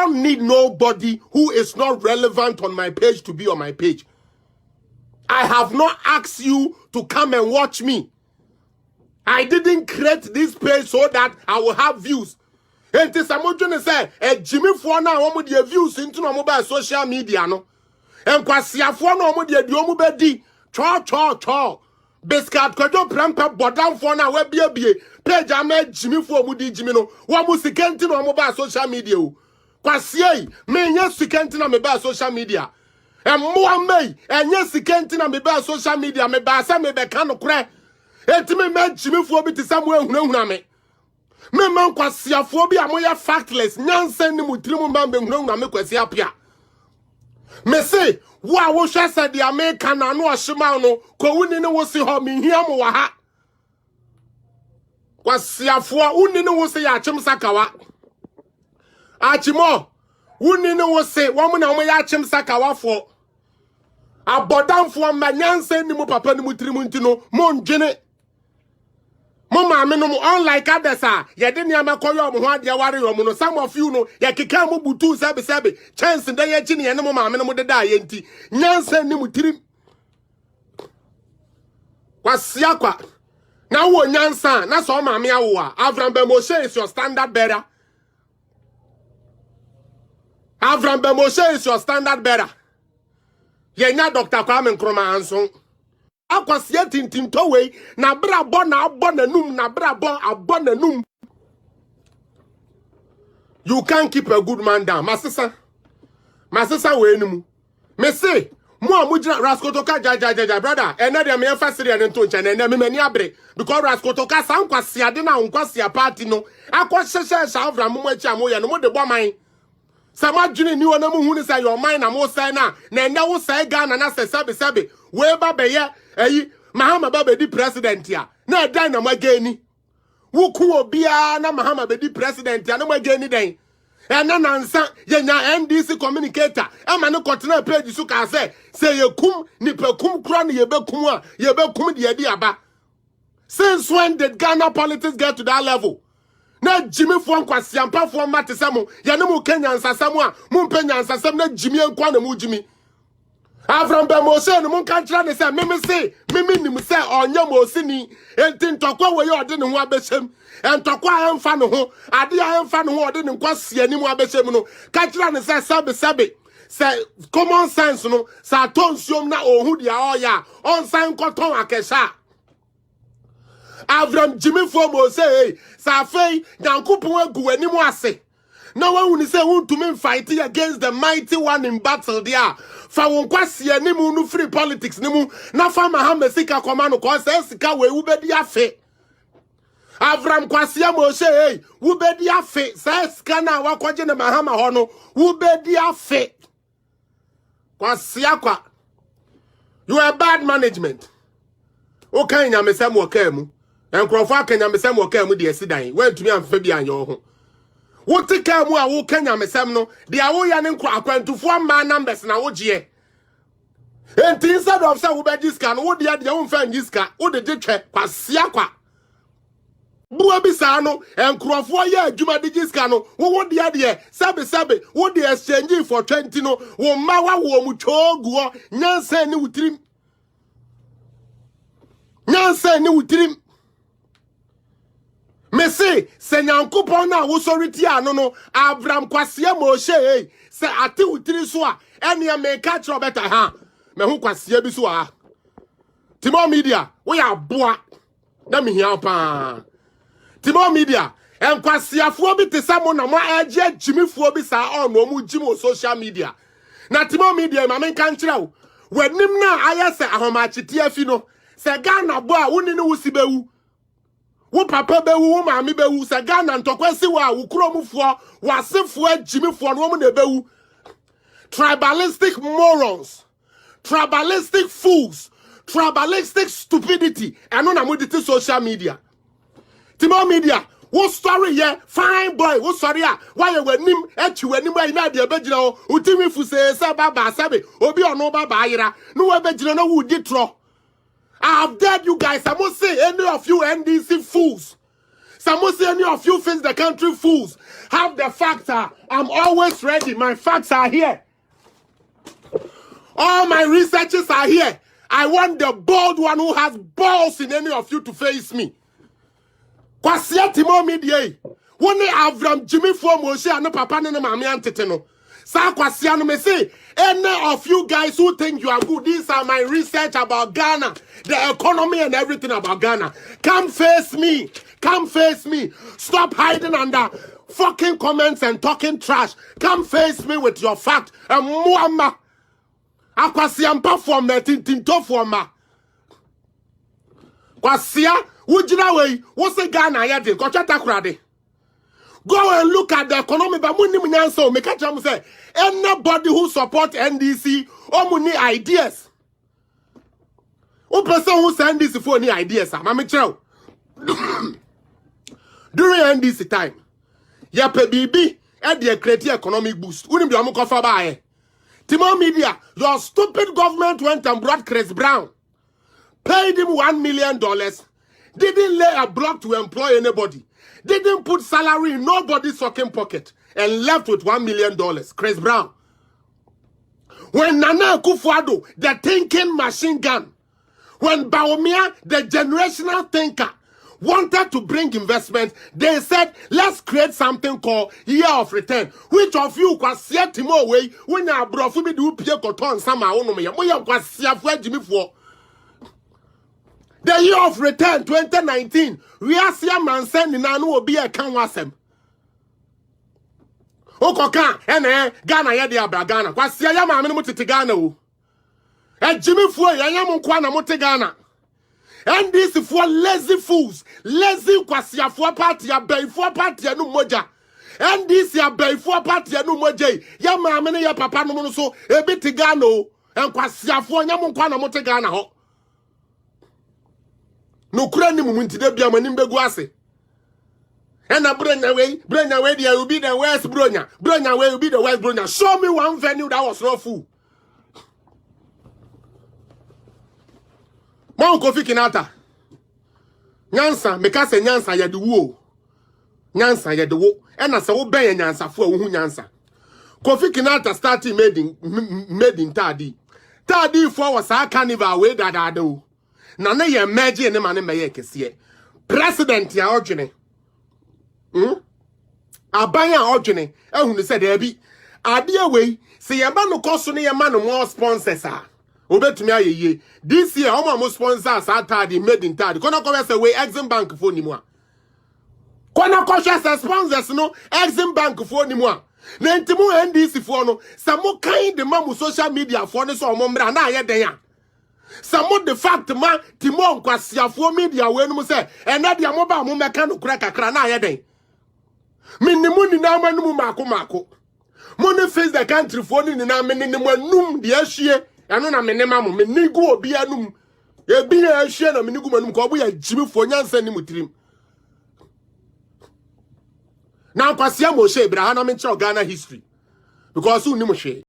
don't need nobody who is not relevant on my page to be on my page. I have not asked you to come and watch me. I didn't create this page so that I will have views. And this I'm going to say, Jimmy for now, I'm with views into no mobile social media, no. And Kwasia for no more the Diomu Bedi, chaw. Biscuit Kojo Prampa, but down for now, where be page I made Jimmy for Mudi Jimino, what was the canteen on mobile social media? Kwasia, me, yes, the canteen on mobile social media. And more may, and yes, the canteen on mobile social media, me basa me becano crack. And to me, made Jimmy for me to somewhere who know me. Me man Kwasia phobia, moya factless, Nansen Mutrimu Bambing, no, na me Kwasia Pia. Me say, wa wo hwe said the American na no ohima no ko wuni ne wo si ho me hia mo wa ha kwasiafo wuni ne wo se ya achim sakawa achimo wuni ne wo se wo mo na mo ya achim sakawa fo abodamfo manyanse ni mo papa ni mo tirimu ntino mo ndwene mo maame no unlike others ye de niam akoyo mo ho ade ware yo mo no some of you no ye keka mo butu sebe chance de ye chi ne mo maame no mo de da ye nti nyansa ni mo tirim kwasia kwa na wo nyansa na so maame awo Avram Bemoshe is your standard bearer. Avram Bemoshe is your standard bearer. Ye nya Dr. Kwame Nkrumah anso akwasia tintim towe na bra bo na abonanum na bra bo abonanum. You can't keep a good man down. Masisa we nimu. Me say mo amujina Raskotoka jaja brother ena de me emphasize and nto nche na me mani abre because Raskotoka san kwasia de na nkwasia party no akwahyehyɛ Avram mo achi amoye no mo de bo man. Sama dwene ni wona mo hu ni say your mind na mo say na enya wo say Ghana na sebe we ba beye eyi Mahama ba di president ya na dan na magani wo ku obia na Mahama be di president ya na magani den ena nansa yenya NDC communicator ama ne kotena page su ka say yekum ni pekum kura ne yebekum a yebekum de adi aba. Since when did Ghana politics get to that level? Na Jimmy for kwasiampa for matesamo ya ne mu Kenya nsasamo a mu mpenya nsasam na Jimmy enkwa na mu Jimmy Avram Bemoshe no mun kantra ne say mimi nim say onye mosi ni enti ntokwa we ye ode ne ho abeshem entokwa emfa ne ho ade a emfa ne ho ode ne nkwasi ani mu abeshem no kantra ne say sabe say common sense no sa tonsuom na ohu dia oya onsan koton akesha Avram Jimmy for Mose sa fei yankopon agu ani mu ase na when we say who to fight against the mighty one in battle there. Fa won kwase ani mu no free politics ni mu na fa Mahama sika koma no ko say sika we wo bedi afe. Avram kwase Moshe wo bedi afe say sika na wakwaje ne Mahama ho no wo bedi afe. Kwase akwa. You are bad management. O kan nyamesam wo kan mu. Enkrofo aka nyamesam wo kan mu de asidan. We ntumi amfa bi anyo ho. What take care more? Who can you mesem no? The awoya ne nkwa akwantufu ama numbers na wogie. And instead of say wo be diska no wo de ade wo mfa diska wo de twe kwasia kwa. Buwa bisa no enkrofo ye adwuma de diska no wo de ade sabe wo de exchange for 20 no wo ma wa wo mu choguo nyansa ni wutirim. Nyansa ni wutirim. Me say senyankopon na wo soriti ano no Avram kwase Moshe se ate utiri so a ene me ka kiro beta ha me hu kwase bi so a Timo Media we aboa na me hia pa Timo Media en kwaseafo bi te samo na mo age jimifuo bi sa on no mu jimo social media na Timo Media ma me kan kira wo wanim na ayese ahomachete afi no se Ghana bo a woni ne wo sibewu wo papa bewu wo maami bewu se Ghana ntokwasi wa wo kromufo wasefo agimifo no mo na bewu tribalistic morons, tribalistic fools, tribalistic stupidity eno na mo dite social media. Timo Media wo story ye fine boy wo story a why wanim echi wanim ayi na de abegina o utimi fu se baba sabe obi ono baba ayira no we begina no wo di tro. I have dared you guys. I must say, any of you NDC fools. Some say any of you face the country fools. Have the facts. I'm always ready. My facts are here. All my researches are here. I want the bold one who has balls in any of you to face me. Kwasia Timo Media. One Avram Jimmy Fomoshe and Papa and Mammy Anteteno. Sa Kwasia no me say, any of you guys who think you are good, these are my research about Ghana, the economy and everything about Ghana. Come face me. Come face me. Stop hiding under fucking comments and talking trash. Come face me with your fact. And Muamma. Akwasia mpa form na tintinto forma. Kwasia, wujina wey, wo se Ghana ya de, kocha takurade. Go and look at the economy, but muni munyanso, make a say, anybody who support NDC, or muni ideas. Who person who say NDC for any ideas, mami chow. During NDC time, ya pe bibi, and the create economic boost. Unim bi amu kofa ba Timo Media, your stupid government went and brought Chris Brown, paid him $1 million, didn't lay a block to employ anybody, didn't put salary in nobody's fucking pocket, and left with $1 million. Chris Brown. When Nana Akufo-Addo, the thinking machine gun, when Bawumia, the generational thinker, wanted to bring investment, they said, let's create something called year of return. Which of you was set him away when you brought me to Pierre Cotton Sama Onomia? The year of return 2019, we are seeing man sending an will be a canwasem. Okoka, Ghana Yadia Ghana, was Siama Mutigano. And Jimmy Fue, Yamon Kwana Motegana. And these four lazy fools, lazy kwasia for party, a bay for party, no moja. And this ya bay for party, no moja. Ya mamma, ya papa, no so, a bit tigano, and kwasia for Yamunkwana Motegana. No cranny moment to the Biamanimbe Guase. And I bring away, there will be the West Bronya. Bring away will be the West Bronya. Show me one venue that was no fool. Mon Kofi Kinata. Nyansa, mekase nyansa ya duwo. Nyansa ya duwo. Ena sa wo ben nyansa fo wo hu nyansa. Kofi Kinata started made in Tadi. Tadi for was a carnival we dadado. Na na ye meje ne mane meye kese. President ya odwene. Abanya odwene. Ehunu se da bi. Ade away, se ye ba no koso ne ye ma no more sponsors ah. Obetumi ayeye this year omo sponsors atade made in Tadi kona ko say we Exim Bank for ni mu a kona ko say sponsors no Exim Bank for ni mu a na ntimu NDC for no samo kan de mamu social media for no so omo mra na aye den a samo the fact ma timo nkwasiafo media we no say ena de amoba mo meka no kura kakra na aye den minnimu ni na manum mako mo face the country for ni na mennim anum de ahie ano na menema mo menigu obi anum ebi na ahie na menigu manum ko obo ya jimi fo nyansa ni mutirim na kwasia mo she bra ha na me Ghana history because who ni mo she